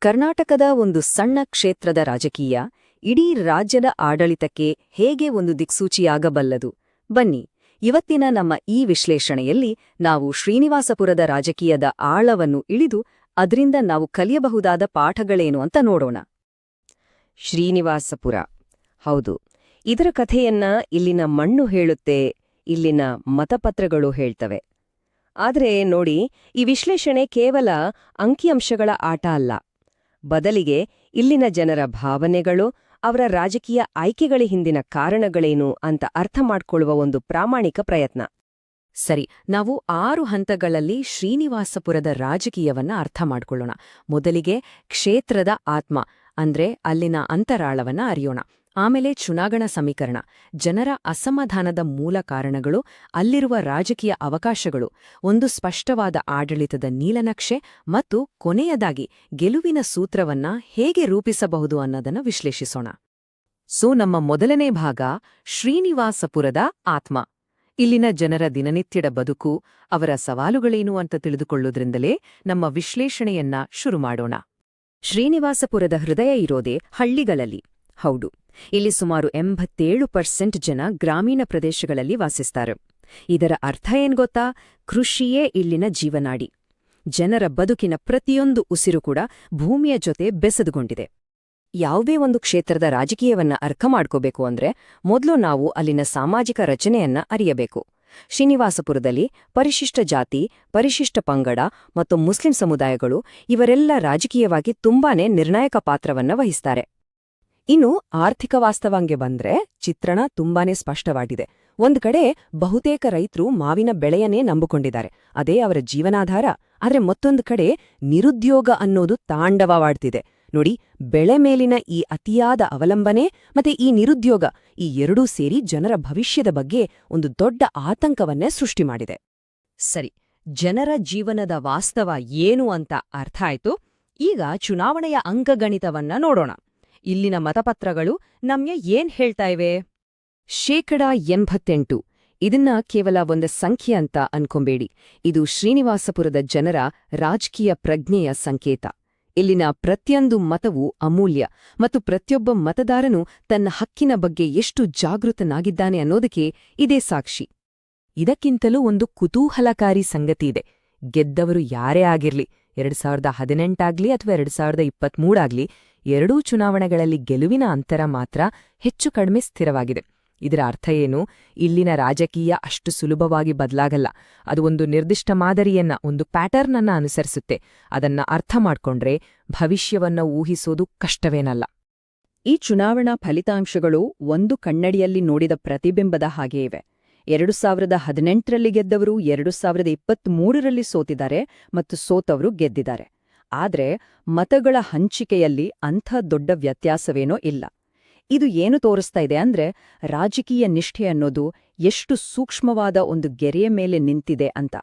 ಕರ್ನಾಟಕದ ಒಂದು ಸಣ್ಣ ಕ್ಷೇತ್ರದ ರಾಜಕೀಯ ಇಡೀ ರಾಜ್ಯದ ಆಡಳಿತಕ್ಕೆ ಹೇಗೆ ಒಂದು ದಿಕ್ಸೂಚಿಯಾಗಬಲ್ಲದು. ಬನ್ನಿ, ಇವತ್ತಿನ ನಮ್ಮ ಈ ವಿಶ್ಲೇಷಣೆಯಲ್ಲಿ ನಾವು ಶ್ರೀನಿವಾಸಪುರದ ರಾಜಕೀಯದ ಆಳವನ್ನು ಇಳಿದು ಅದರಿಂದ ನಾವು ಕಲಿಯಬಹುದಾದ ಪಾಠಗಳೇನು ಅಂತ ನೋಡೋಣ. ಶ್ರೀನಿವಾಸಪುರ, ಹೌದು, ಇದರ ಕಥೆಯನ್ನ ಇಲ್ಲಿನ ಮಣ್ಣು ಹೇಳುತ್ತೆ, ಇಲ್ಲಿನ ಮತಪತ್ರಗಳು ಹೇಳ್ತವೆ. ಆದರೆ ನೋಡಿ, ಈ ವಿಶ್ಲೇಷಣೆ ಕೇವಲ ಅಂಕಿಅಂಶಗಳ ಆಟ ಅಲ್ಲ. ಬದಲಿಗೆ ಇಲ್ಲಿನ ಜನರ ಭಾವನೆಗಳು, ಅವರ ರಾಜಕೀಯ ಆಯ್ಕೆಗಳ ಹಿಂದಿನ ಕಾರಣಗಳೇನು ಅಂತ ಅರ್ಥ ಮಾಡ್ಕೊಳ್ಳುವ ಒಂದು ಪ್ರಾಮಾಣಿಕ ಪ್ರಯತ್ನ. ಸರಿ, ನಾವು 6 ಹಂತಗಳಲ್ಲಿ ಶ್ರೀನಿವಾಸಪುರದ ರಾಜಕೀಯವನ್ನ ಅರ್ಥ ಮಾಡ್ಕೊಳ್ಳೋಣ. ಮೊದಲಿಗೆ ಕ್ಷೇತ್ರದ ಆತ್ಮ ಅಂದ್ರೆ ಅಲ್ಲಿನ ಅಂತರಾಳವನ್ನ ಅರಿಯೋಣ. ಆಮೇಲೆ ಚುನಾವಣಾ ಸಮೀಕರಣ, ಜನರ ಅಸಮಾಧಾನದ ಮೂಲ ಕಾರಣಗಳು, ಅಲ್ಲಿರುವ ರಾಜಕೀಯ ಅವಕಾಶಗಳು, ಒಂದು ಸ್ಪಷ್ಟವಾದ ಆಡಳಿತದ ನೀಲನಕ್ಷೆ ಮತ್ತು ಕೊನೆಯದಾಗಿ ಗೆಲುವಿನ ಸೂತ್ರವನ್ನ ಹೇಗೆ ರೂಪಿಸಬಹುದು ಅನ್ನೋದನ್ನ ವಿಶ್ಲೇಷಿಸೋಣ. ನಮ್ಮ ಮೊದಲನೇ ಭಾಗ ಶ್ರೀನಿವಾಸಪುರದ ಆತ್ಮ. ಇಲ್ಲಿನ ಜನರ ದಿನನಿತ್ಯದ ಬದುಕು, ಅವರ ಸವಾಲುಗಳೇನು ಅಂತ ತಿಳಿದುಕೊಳ್ಳೋದ್ರಿಂದಲೇ ನಮ್ಮ ವಿಶ್ಲೇಷಣೆಯನ್ನ ಶುರು ಮಾಡೋಣ. ಶ್ರೀನಿವಾಸಪುರದ ಹೃದಯ ಇರೋದೇ ಹಳ್ಳಿಗಳಲ್ಲಿ. ಹೌದು, ಇಲ್ಲಿ ಸುಮಾರು 87% ಜನ ಗ್ರಾಮೀಣ ಪ್ರದೇಶಗಳಲ್ಲಿ ವಾಸಿಸ್ತಾರೆ. ಇದರ ಅರ್ಥ ಏನ್ ಗೊತ್ತಾ? ಕೃಷಿಯೇ ಇಲ್ಲಿನ ಜೀವನಾಡಿ. ಜನರ ಬದುಕಿನ ಪ್ರತಿಯೊಂದು ಉಸಿರು ಕೂಡ ಭೂಮಿಯ ಜೊತೆ ಬೆಸೆದುಕೊಂಡಿದೆ. ಯಾವುದೇ ಒಂದು ಕ್ಷೇತ್ರದ ರಾಜಕೀಯವನ್ನ ಅರ್ಥ ಮಾಡ್ಕೋಬೇಕು ಅಂದ್ರೆ ಮೊದಲು ನಾವು ಅಲ್ಲಿನ ಸಾಮಾಜಿಕ ರಚನೆಯನ್ನ ಅರಿಯಬೇಕು. ಶ್ರೀನಿವಾಸಪುರದಲ್ಲಿ ಪರಿಶಿಷ್ಟ ಜಾತಿ, ಪರಿಶಿಷ್ಟ ಪಂಗಡ ಮತ್ತು ಮುಸ್ಲಿಂ ಸಮುದಾಯಗಳು ಇವರೆಲ್ಲ ರಾಜಕೀಯವಾಗಿ ತುಂಬಾನೇ ನಿರ್ಣಾಯಕ ಪಾತ್ರವನ್ನ ವಹಿಸ್ತಾರೆ. ಇನ್ನು ಆರ್ಥಿಕ ವಾಸ್ತವಂಗೆ ಬಂದ್ರೆ ಚಿತ್ರಣ ತುಂಬಾನೇ ಸ್ಪಷ್ಟವಾಗಿದೆ. ಒಂದ್ ಕಡೆ ಬಹುತೇಕ ರೈತರು ಮಾವಿನ ಬೆಳೆಯನ್ನೇ ನಂಬಿಕೊಂಡಿದ್ದಾರೆ, ಅದೇ ಅವರ ಜೀವನಾಧಾರ. ಆದ್ರೆ ಮತ್ತೊಂದು ಕಡೆ ನಿರುದ್ಯೋಗ ಅನ್ನೋದು ತಾಂಡವವಾಡ್ತಿದೆ. ನೋಡಿ, ಬೆಳೆ ಮೇಲಿನ ಈ ಅತಿಯಾದ ಅವಲಂಬನೆ ಮತ್ತೆ ಈ ನಿರುದ್ಯೋಗ, ಈ ಎರಡೂ ಸೇರಿ ಜನರ ಭವಿಷ್ಯದ ಬಗ್ಗೆ ಒಂದು ದೊಡ್ಡ ಆತಂಕವನ್ನೇ ಸೃಷ್ಟಿ ಮಾಡಿದೆ. ಸರಿ, ಜನರ ಜೀವನದ ವಾಸ್ತವ ಏನು ಅಂತ ಅರ್ಥ ಆಯ್ತು. ಈಗ ಚುನಾವಣೆಯ ಅಂಕಗಣಿತವನ್ನ ನೋಡೋಣ. ಇಲ್ಲಿನ ಮತಪತ್ರಗಳು ನಮ್ಗೆ ಏನ್ ಹೇಳ್ತಾ ಇವೆ? 88%. ಇದನ್ನ ಕೇವಲ ಒಂದು ಸಂಖ್ಯೆ ಅಂತ ಅನ್ಕೊಂಬೇಡಿ. ಇದು ಶ್ರೀನಿವಾಸಪುರದ ಜನರ ರಾಜಕೀಯ ಪ್ರಜ್ಞೆಯ ಸಂಕೇತ. ಇಲ್ಲಿನ ಪ್ರತಿಯೊಂದು ಮತವೂ ಅಮೂಲ್ಯ ಮತ್ತು ಪ್ರತಿಯೊಬ್ಬ ಮತದಾರನೂ ತನ್ನ ಹಕ್ಕಿನ ಬಗ್ಗೆ ಎಷ್ಟು ಜಾಗೃತನಾಗಿದ್ದಾನೆ ಅನ್ನೋದಕ್ಕೆ ಇದೇ ಸಾಕ್ಷಿ. ಇದಕ್ಕಿಂತಲೂ ಒಂದು ಕುತೂಹಲಕಾರಿ ಸಂಗತಿಯಿದೆ. ಗೆದ್ದವರು ಯಾರೇ ಆಗಿರ್ಲಿ, 2018 ಆಗ್ಲಿ ಅಥವಾ 2023 ಆಗ್ಲಿ, ಎರಡೂ ಚುನಾವಣೆಗಳಲ್ಲಿ ಗೆಲುವಿನ ಅಂತರ ಮಾತ್ರ ಹೆಚ್ಚು ಕಡಿಮೆ ಸ್ಥಿರವಾಗಿದೆ. ಇದರ ಅರ್ಥ ಏನು? ಇಲ್ಲಿನ ರಾಜಕೀಯ ಅಷ್ಟು ಸುಲಭವಾಗಿ ಬದಲಾಗಲ್ಲ. ಅದು ಒಂದು ನಿರ್ದಿಷ್ಟ ಮಾದರಿಯನ್ನ, ಒಂದು ಪ್ಯಾಟರ್ನ್ ಅನ್ನ ಅನುಸರಿಸುತ್ತೆ. ಅದನ್ನ ಅರ್ಥ ಮಾಡ್ಕೊಂಡ್ರೆ ಭವಿಷ್ಯವನ್ನ ಊಹಿಸೋದು ಕಷ್ಟವೇನಲ್ಲ. ಈ ಚುನಾವಣಾ ಫಲಿತಾಂಶಗಳು ಒಂದು ಕನ್ನಡಿಯಲ್ಲಿ ನೋಡಿದ ಪ್ರತಿಬಿಂಬದ ಹಾಗೇ ಇವೆ. 2018ರಲ್ಲಿ ಗೆದ್ದವರು 2023ರಲ್ಲಿ ಸೋತಿದ್ದಾರೆ ಮತ್ತು ಸೋತವರು ಗೆದ್ದಿದ್ದಾರೆ. ಆದ್ರೆ ಮತಗಳ ಹಂಚಿಕೆಯಲ್ಲಿ ಅಂಥ ದೊಡ್ಡ ವ್ಯತ್ಯಾಸವೇನೋ ಇಲ್ಲ. ಇದು ಏನು ತೋರಿಸ್ತಾ ಇದೆ ಅಂದ್ರೆ ರಾಜಕೀಯ ನಿಷ್ಠೆ ಅನ್ನೋದು ಎಷ್ಟು ಸೂಕ್ಷ್ಮವಾದ ಒಂದು ಗೆರೆಯ ಮೇಲೆ ನಿಂತಿದೆ ಅಂತ.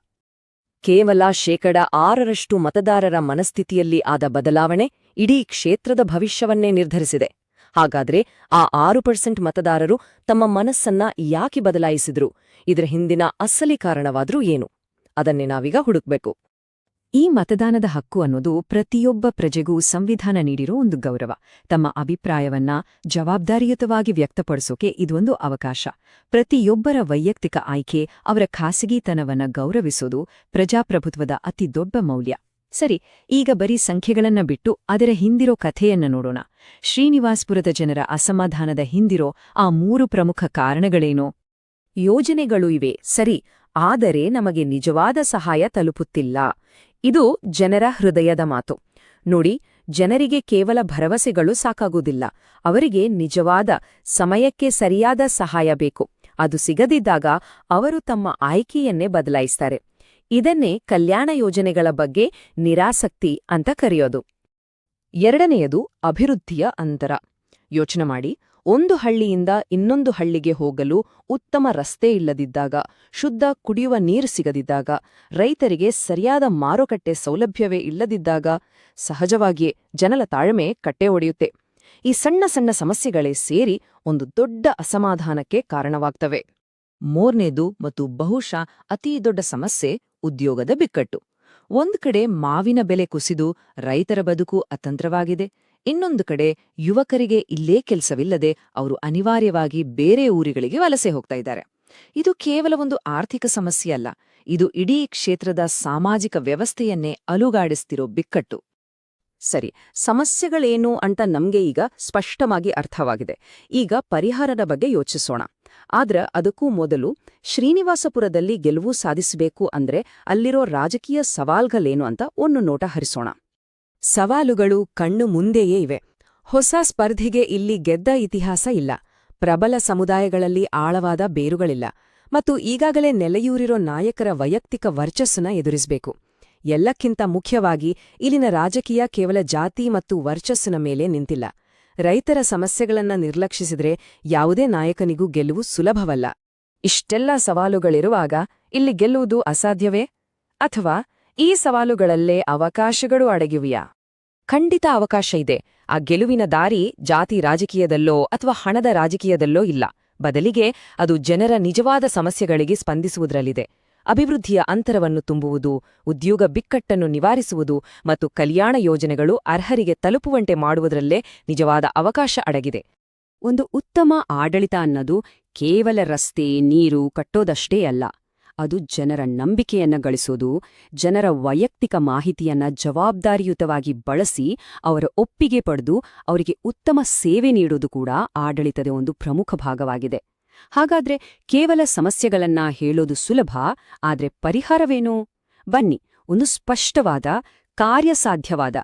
ಕೇವಲ 6% ಮತದಾರರ ಮನಸ್ಥಿತಿಯಲ್ಲಿ ಆದ ಬದಲಾವಣೆ ಇಡೀ ಕ್ಷೇತ್ರದ ಭವಿಷ್ಯವನ್ನೇ ನಿರ್ಧರಿಸಿದೆ. ಹಾಗಾದ್ರೆ ಆ 6% ಮತದಾರರು ತಮ್ಮ ಮನಸ್ಸನ್ನ ಯಾಕೆ ಬದಲಾಯಿಸಿದ್ರು? ಇದರ ಹಿಂದಿನ ಅಸಲಿ ಕಾರಣವಾದ್ರೂ ಏನು? ಅದನ್ನೇ ನಾವೀಗ ಹುಡುಕ್ಬೇಕು. ಈ ಮತದಾನದ ಹಕ್ಕು ಅನ್ನೋದು ಪ್ರತಿಯೊಬ್ಬ ಪ್ರಜೆಗೂ ಸಂವಿಧಾನ ನೀಡಿರೋ ಒಂದು ಗೌರವ. ತಮ್ಮ ಅಭಿಪ್ರಾಯವನ್ನ ಜವಾಬ್ದಾರಿಯುತವಾಗಿ ವ್ಯಕ್ತಪಡಿಸೋಕೆ ಇದೊಂದು ಅವಕಾಶ. ಪ್ರತಿಯೊಬ್ಬರ ವೈಯಕ್ತಿಕ ಆಯ್ಕೆ, ಅವರ ಖಾಸಗಿತನವನ್ನ ಗೌರವಿಸೋದು ಪ್ರಜಾಪ್ರಭುತ್ವದ ಅತಿ ದೊಡ್ಡ ಮೌಲ್ಯ. ಸರಿ, ಈಗ ಬರೀ ಸಂಖ್ಯೆಗಳನ್ನ ಬಿಟ್ಟು ಅದರ ಹಿಂದಿರೋ ಕಥೆಯನ್ನ ನೋಡೋಣ. ಶ್ರೀನಿವಾಸಪುರದ ಜನರ ಅಸಮಾಧಾನದ ಹಿಂದಿರೋ ಆ 3 ಪ್ರಮುಖ ಕಾರಣಗಳೇನೋ? ಯೋಜನೆಗಳು ಇವೆ, ಸರಿ, ಆದರೆ ನಮಗೆ ನಿಜವಾದ ಸಹಾಯ ತಲುಪುತ್ತಿಲ್ಲ. ಇದು ಜನರ ಹೃದಯದ ಮಾತು. ನೋಡಿ, ಜನರಿಗೆ ಕೇವಲ ಭರವಸೆಗಳು ಸಾಕಾಗುವುದಿಲ್ಲ. ಅವರಿಗೆ ನಿಜವಾದ ಸಮಯಕ್ಕೆ ಸರಿಯಾದ ಸಹಾಯ ಬೇಕು. ಅದು ಸಿಗದಿದ್ದಾಗ ಅವರು ತಮ್ಮ ಆಯ್ಕೆಯನ್ನೇ ಬದಲಾಯಿಸ್ತಾರೆ. ಇದನ್ನೇ ಕಲ್ಯಾಣ ಯೋಜನೆಗಳ ಬಗ್ಗೆ ನಿರಾಸಕ್ತಿ ಅಂತ ಕರೆಯೋದು. ಎರಡನೆಯದು ಅಭಿವೃದ್ಧಿಯ ಅಂತರ. ಯೋಚನೆ ಮಾಡಿ, ಒಂದು ಹಳ್ಳಿಯಿಂದ ಇನ್ನೊಂದು ಹಳ್ಳಿಗೆ ಹೋಗಲು ಉತ್ತಮ ರಸ್ತೆ ಇಲ್ಲದಿದ್ದಾಗ, ಶುದ್ಧ ಕುಡಿಯುವ ನೀರು ಸಿಗದಿದ್ದಾಗ, ರೈತರಿಗೆ ಸರಿಯಾದ ಮಾರುಕಟ್ಟೆ ಸೌಲಭ್ಯವೇ ಇಲ್ಲದಿದ್ದಾಗ ಸಹಜವಾಗಿಯೇ ಜನರ ತಾಳ್ಮೆ ಕಟ್ಟೆ ಒಡೆಯುತ್ತೆ. ಈ ಸಣ್ಣ ಸಣ್ಣ ಸಮಸ್ಯೆಗಳೇ ಸೇರಿ ಒಂದು ದೊಡ್ಡ ಅಸಮಾಧಾನಕ್ಕೆ ಕಾರಣವಾಗ್ತವೆ. ಮೂರನೇದು ಮತ್ತು ಬಹುಶಃ ಅತೀ ದೊಡ್ಡ ಸಮಸ್ಯೆ ಉದ್ಯೋಗದ ಬಿಕ್ಕಟ್ಟು. ಒಂದ್ ಕಡೆ ಮಾವಿನ ಬೆಲೆ ಕುಸಿದು ರೈತರ ಬದುಕು ಅತಂತ್ರವಾಗಿದೆ, ಇನ್ನೊಂದು ಕಡೆ ಯುವಕರಿಗೆ ಇಲ್ಲೇ ಕೆಲಸವಿಲ್ಲದೆ ಅವರು ಅನಿವಾರ್ಯವಾಗಿ ಬೇರೆ ಊರುಗಳಿಗೆ ವಲಸೆ ಹೋಗ್ತಾ ಇದ್ದಾರೆ. ಇದು ಕೇವಲ ಒಂದು ಆರ್ಥಿಕ ಸಮಸ್ಯೆ ಅಲ್ಲ, ಇದು ಇಡೀ ಕ್ಷೇತ್ರದ ಸಾಮಾಜಿಕ ವ್ಯವಸ್ಥೆಯನ್ನೇ ಅಲುಗಾಡಿಸ್ತಿರೋ ಬಿಕ್ಕಟ್ಟು. ಸರಿ, ಸಮಸ್ಯೆಗಳೇನು ಅಂತ ನಮ್ಗೆ ಈಗ ಸ್ಪಷ್ಟವಾಗಿ ಅರ್ಥವಾಗಿದೆ. ಈಗ ಪರಿಹಾರದ ಬಗ್ಗೆ ಯೋಚಿಸೋಣ. ಆದ್ರೆ ಅದಕ್ಕೂ ಮೊದಲು ಶ್ರೀನಿವಾಸಪುರದಲ್ಲಿ ಗೆಲುವು ಸಾಧಿಸಬೇಕು ಅಂದ್ರೆ ಅಲ್ಲಿರೋ ರಾಜಕೀಯ ಸವಾಲ್ಗಳೇನು ಅಂತ ಒಂದು ನೋಟ ಹರಿಸೋಣ. ಸವಾಲುಗಳು ಕಣ್ಣು ಮುಂದೆಯೇ ಇವೆ. ಹೊಸ ಸ್ಪರ್ಧಿಗೆ ಇಲ್ಲಿ ಗೆದ್ದ ಇತಿಹಾಸ ಇಲ್ಲ, ಪ್ರಬಲ ಸಮುದಾಯಗಳಲ್ಲಿ ಆಳವಾದ ಬೇರುಗಳಿಲ್ಲ, ಮತ್ತು ಈಗಾಗಲೇ ನೆಲೆಯೂರಿರೋ ನಾಯಕರ ವೈಯಕ್ತಿಕ ವರ್ಚಸ್ಸನ್ನ ಎದುರಿಸಬೇಕು. ಎಲ್ಲಕ್ಕಿಂತ ಮುಖ್ಯವಾಗಿ ಇಲ್ಲಿನ ರಾಜಕೀಯ ಕೇವಲ ಜಾತಿ ಮತ್ತು ವರ್ಚಸ್ಸಿನ ಮೇಲೆ ನಿಂತಿಲ್ಲ. ರೈತರ ಸಮಸ್ಯೆಗಳನ್ನ ನಿರ್ಲಕ್ಷಿಸಿದ್ರೆ ಯಾವುದೇ ನಾಯಕನಿಗೂ ಗೆಲುವು ಸುಲಭವಲ್ಲ. ಇಷ್ಟೆಲ್ಲ ಸವಾಲುಗಳಿರುವಾಗ ಇಲ್ಲಿ ಗೆಲ್ಲುವುದು ಅಸಾಧ್ಯವೇ? ಅಥವಾ ಈ ಸವಾಲುಗಳಲ್ಲೇ ಅವಕಾಶಗಳು ಅಡಗಿವೆಯಾ? ಖಂಡಿತ ಅವಕಾಶ ಇದೆ. ಆ ಗೆಲುವಿನ ದಾರಿ ಜಾತಿ ರಾಜಕೀಯದಲ್ಲೋ ಅಥವಾ ಹಣದ ರಾಜಕೀಯದಲ್ಲೋ ಇಲ್ಲ. ಬದಲಿಗೆ ಅದು ಜನರ ನಿಜವಾದ ಸಮಸ್ಯೆಗಳಿಗೆ ಸ್ಪಂದಿಸುವುದರಲ್ಲಿದೆ. ಅಭಿವೃದ್ಧಿಯ ಅಂತರವನ್ನು ತುಂಬುವುದು, ಉದ್ಯೋಗ ಬಿಕ್ಕಟ್ಟನ್ನು ನಿವಾರಿಸುವುದು ಮತ್ತು ಕಲ್ಯಾಣ ಯೋಜನೆಗಳು ಅರ್ಹರಿಗೆ ತಲುಪುವಂತೆ ಮಾಡುವುದರಲ್ಲೇ ನಿಜವಾದ ಅವಕಾಶ ಅಡಗಿದೆ. ಒಂದು ಉತ್ತಮ ಆಡಳಿತ ಅನ್ನೋದು ಕೇವಲ ರಸ್ತೆ, ನೀರು ಕಟ್ಟೋದಷ್ಟೇ ಅಲ್ಲ. ಅದು ಜನರ ನಂಬಿಕೆಯನ್ನ ಗಳಿಸೋದು, ಜನರ ವೈಯಕ್ತಿಕ ಮಾಹಿತಿಯನ್ನ ಜವಾಬ್ದಾರಿಯುತವಾಗಿ ಬಳಸಿ ಅವರ ಒಪ್ಪಿಗೆ ಪಡೆದು ಅವರಿಗೆ ಉತ್ತಮ ಸೇವೆ ನೀಡೋದು ಕೂಡ ಆಡಳಿತದ ಒಂದು ಪ್ರಮುಖ ಭಾಗವಾಗಿದೆ. ಹಾಗಾದ್ರೆ ಕೇವಲ ಸಮಸ್ಯೆಗಳನ್ನ ಹೇಳೋದು ಸುಲಭ, ಆದ್ರೆ ಪರಿಹಾರವೇನು? ಬನ್ನಿ, ಒಂದು ಸ್ಪಷ್ಟವಾದ, ಕಾರ್ಯಸಾಧ್ಯವಾದ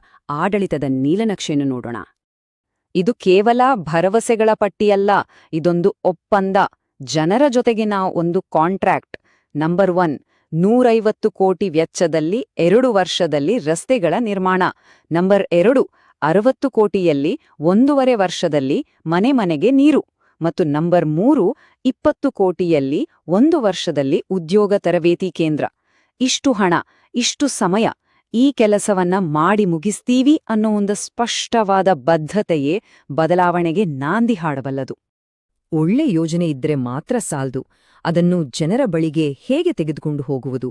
ಆಡಳಿತದ ನೀಲನಕ್ಷೆಯನ್ನು ನೋಡೋಣ. ಇದು ಕೇವಲ ಭರವಸೆಗಳ ಪಟ್ಟಿಯಲ್ಲ, ಇದೊಂದು ಒಪ್ಪಂದ, ಜನರ ಜೊತೆಗಿನ ಒಂದು ಕಾಂಟ್ರಾಕ್ಟ್. ನಂಬರ್ 1, 150 ಕೋಟಿ ವೆಚ್ಚದಲ್ಲಿ 2 ವರ್ಷದಲ್ಲಿ ರಸ್ತೆಗಳ ನಿರ್ಮಾಣ. ನಂಬರ್ 2, 60 ಕೋಟಿಯಲ್ಲಿ 1.5 ವರ್ಷದಲ್ಲಿ ಮನೆ ಮನೆಗೆ ನೀರು. ಮತ್ತು ನಂಬರ್ 3, 20 ಕೋಟಿಯಲ್ಲಿ 1 ವರ್ಷದಲ್ಲಿ ಉದ್ಯೋಗ ತರಬೇತಿ ಕೇಂದ್ರ. ಇಷ್ಟು ಹಣ, ಇಷ್ಟು ಸಮಯ, ಈ ಕೆಲಸವನ್ನ ಮಾಡಿ ಮುಗಿಸ್ತೀವಿ ಅನ್ನೋ ಒಂದು ಸ್ಪಷ್ಟವಾದ ಬದ್ಧತೆಯೇ ಬದಲಾವಣೆಗೆ ನಾಂದಿ ಹಾಡಬಲ್ಲದು. ಒಳ್ಳೆ ಯೋಜನೆ ಇದ್ರೆ ಮಾತ್ರ ಸಾಲ್ದು, ಅದನ್ನು ಜನರ ಬಳಿಗೆ ಹೇಗೆ ತೆಗೆದುಕೊಂಡು ಹೋಗುವುದು?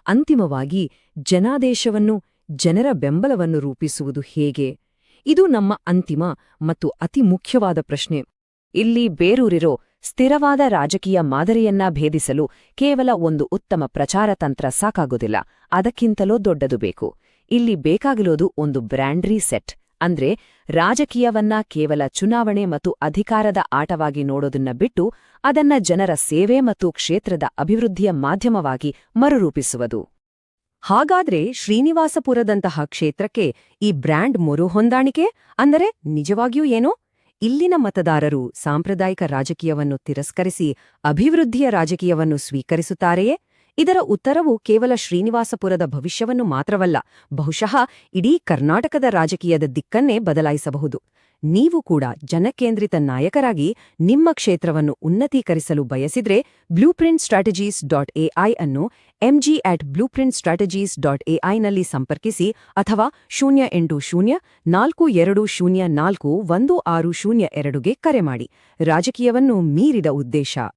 ಅಂತಿಮವಾಗಿ ಜನಾದೇಶವನ್ನು, ಜನರ ಬೆಂಬಲವನ್ನು ರೂಪಿಸುವುದು ಹೇಗೆ? ಇದು ನಮ್ಮ ಅಂತಿಮ ಮತ್ತು ಅತಿ ಮುಖ್ಯವಾದ ಪ್ರಶ್ನೆ. ಇಲ್ಲಿ ಬೇರೂರಿರೋ ಸ್ಥಿರವಾದ ರಾಜಕೀಯ ಮಾದರಿಯನ್ನ ಭೇದಿಸಲು ಕೇವಲ ಒಂದು ಉತ್ತಮ ಪ್ರಚಾರ ತಂತ್ರ ಸಾಕಾಗೋದಿಲ್ಲ, ಅದಕ್ಕಿಂತಲೂ ದೊಡ್ಡದು ಬೇಕು. ಇಲ್ಲಿ ಬೇಕಾಗಿರೋದು ಒಂದು ಬ್ರ್ಯಾಂಡ್ ರೀಸೆಟ್. ಅಂದ್ರೆ ರಾಜಕೀಯವನ್ನ ಕೇವಲ ಚುನಾವಣೆ ಮತ್ತು ಅಧಿಕಾರದ ಆಟವಾಗಿ ನೋಡೋದನ್ನ ಬಿಟ್ಟು ಅದನ್ನ ಜನರ ಸೇವೆ ಮತ್ತು ಕ್ಷೇತ್ರದ ಅಭಿವೃದ್ಧಿಯ ಮಾಧ್ಯಮವಾಗಿ ಮರುರೂಪಿಸುವುದು. ಹಾಗಾದ್ರೆ ಶ್ರೀನಿವಾಸಪುರದಂತಹ ಕ್ಷೇತ್ರಕ್ಕೆ ಈ ಬ್ರ್ಯಾಂಡ್ ಮರುಹೊಂದಾಣಿಕೆ ಅಂದರೆ ನಿಜವಾಗಿಯೂ ಏನು? ಇಲ್ಲಿನ ಮತದಾರರು ಸಾಂಪ್ರದಾಯಿಕ ರಾಜಕೀಯವನ್ನು ತಿರಸ್ಕರಿಸಿ ಅಭಿವೃದ್ಧಿಯ ರಾಜಕೀಯವನ್ನು ಸ್ವೀಕರಿಸುತ್ತಾರೆಯೇ? ಇದರ ಉತ್ತರವು ಕೇವಲ ಶ್ರೀನಿವಾಸಪುರದ ಭವಿಷ್ಯವನ್ನು ಮಾತ್ರವಲ್ಲ, ಬಹುಶಃ ಇಡೀ ಕರ್ನಾಟಕದ ರಾಜಕೀಯದ ದಿಕ್ಕನ್ನೇ ಬದಲಾಯಿಸಬಹುದು. ನೀವು ಕೂಡ ಜನಕೇಂದ್ರಿತ ನಾಯಕರಾಗಿ ನಿಮ್ಮ ಕ್ಷೇತ್ರವನ್ನು ಉನ್ನತೀಕರಿಸಲು ಬಯಸಿದ್ರೆ blueprintstrategies.ai ಅನ್ನು mg@blueprintstrategies.ai ನಲ್ಲಿ ಸಂಪರ್ಕಿಸಿ ಅಥವಾ 08042041602ಗೆ ಕರೆ ಮಾಡಿ. ರಾಜಕೀಯವನ್ನು ಮೀರಿದ ಉದ್ದೇಶ